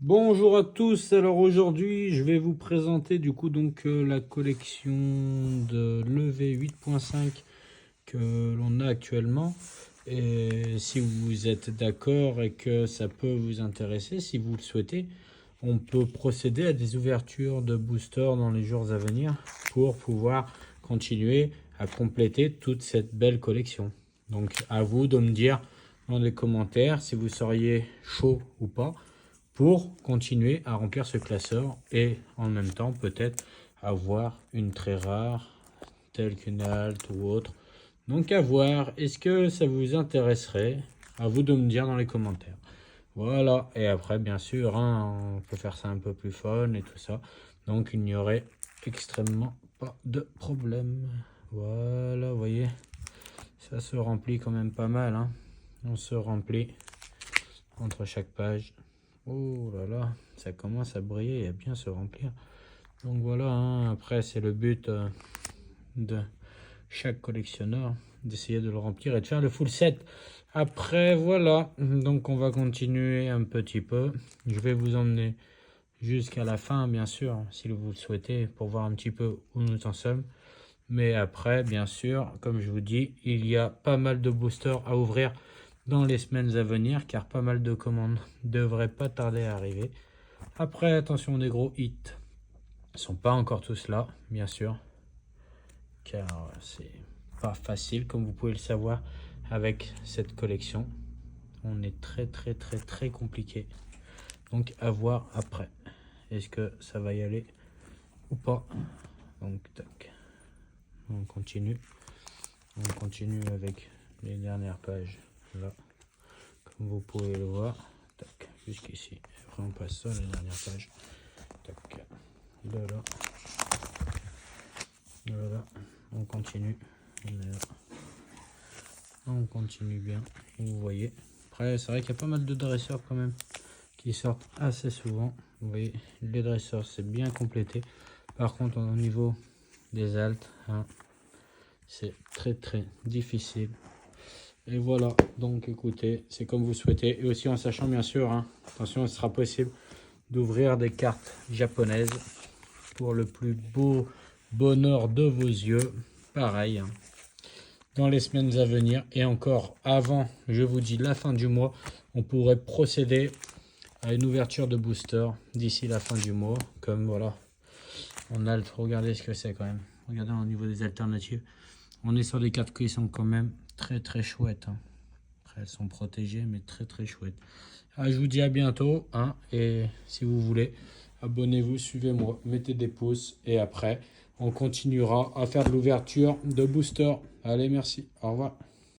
Bonjour à tous, alors aujourd'hui je vais vous présenter la collection de Levé 8.5 que l'on a actuellement. Et si vous êtes d'accord et que ça peut vous intéresser, si vous le souhaitez, on peut procéder à des ouvertures de boosters dans les jours à venir pour pouvoir continuer à compléter toute cette belle collection. Donc à vous de me dire dans les commentaires si vous seriez chaud ou pas pour continuer à remplir ce classeur et en même temps peut-être avoir une très rare telle qu'une halte ou autre. Donc à voir, est-ce que ça vous intéresserait? À vous de me dire dans les commentaires. Voilà, et après bien sûr, on peut faire ça un peu plus fun et tout ça. Donc il n'y aurait extrêmement pas de problème. Voilà, vous voyez, ça se remplit quand même pas mal. On se remplit entre chaque page. Oh là là, ça commence à briller et à bien se remplir. Donc voilà, après c'est le but de chaque collectionneur d'essayer de le remplir et de faire le full set. Après voilà, donc on va continuer un petit peu. Je vais vous emmener jusqu'à la fin bien sûr, si vous le souhaitez, pour voir un petit peu où nous en sommes. Mais après, bien sûr, comme je vous dis, il y a pas mal de boosters à ouvrir dans les semaines à venir, car pas mal de commandes devraient pas tarder à arriver. Après, attention, des gros hits ne sont pas encore tous là, bien sûr, car c'est pas facile, comme vous pouvez le savoir, avec cette collection. On est très compliqué. Donc, à voir après. Est-ce que ça va y aller ou pas? Donc, tac. On continue avec les dernières pages là, comme vous pouvez le voir. Tac, jusqu'ici. Après on passe ça, les dernières pages. Tac, de là. Voilà, on continue. On continue bien, vous voyez. Après, c'est vrai qu'il y a pas mal de dresseurs quand même qui sortent assez souvent. Vous voyez, les dresseurs c'est bien complété. Par contre, au niveau des haltes, c'est très difficile. Et voilà, donc écoutez, c'est comme vous souhaitez. Et aussi en sachant bien sûr, attention, il sera possible d'ouvrir des cartes japonaises pour le plus beau bonheur de vos yeux. Pareil, dans les semaines à venir. Et encore avant, je vous dis, la fin du mois, on pourrait procéder à une ouverture de booster d'ici la fin du mois. Comme voilà, on a regardez ce que c'est quand même. Regardez au niveau des alternatives. On est sur des cartes qui sont quand même très chouettes. Après, elles sont protégées, mais très chouettes. Je vous dis à bientôt. Et si vous voulez, abonnez-vous, suivez-moi, mettez des pouces. Et après, on continuera à faire de l'ouverture de booster. Allez, merci. Au revoir.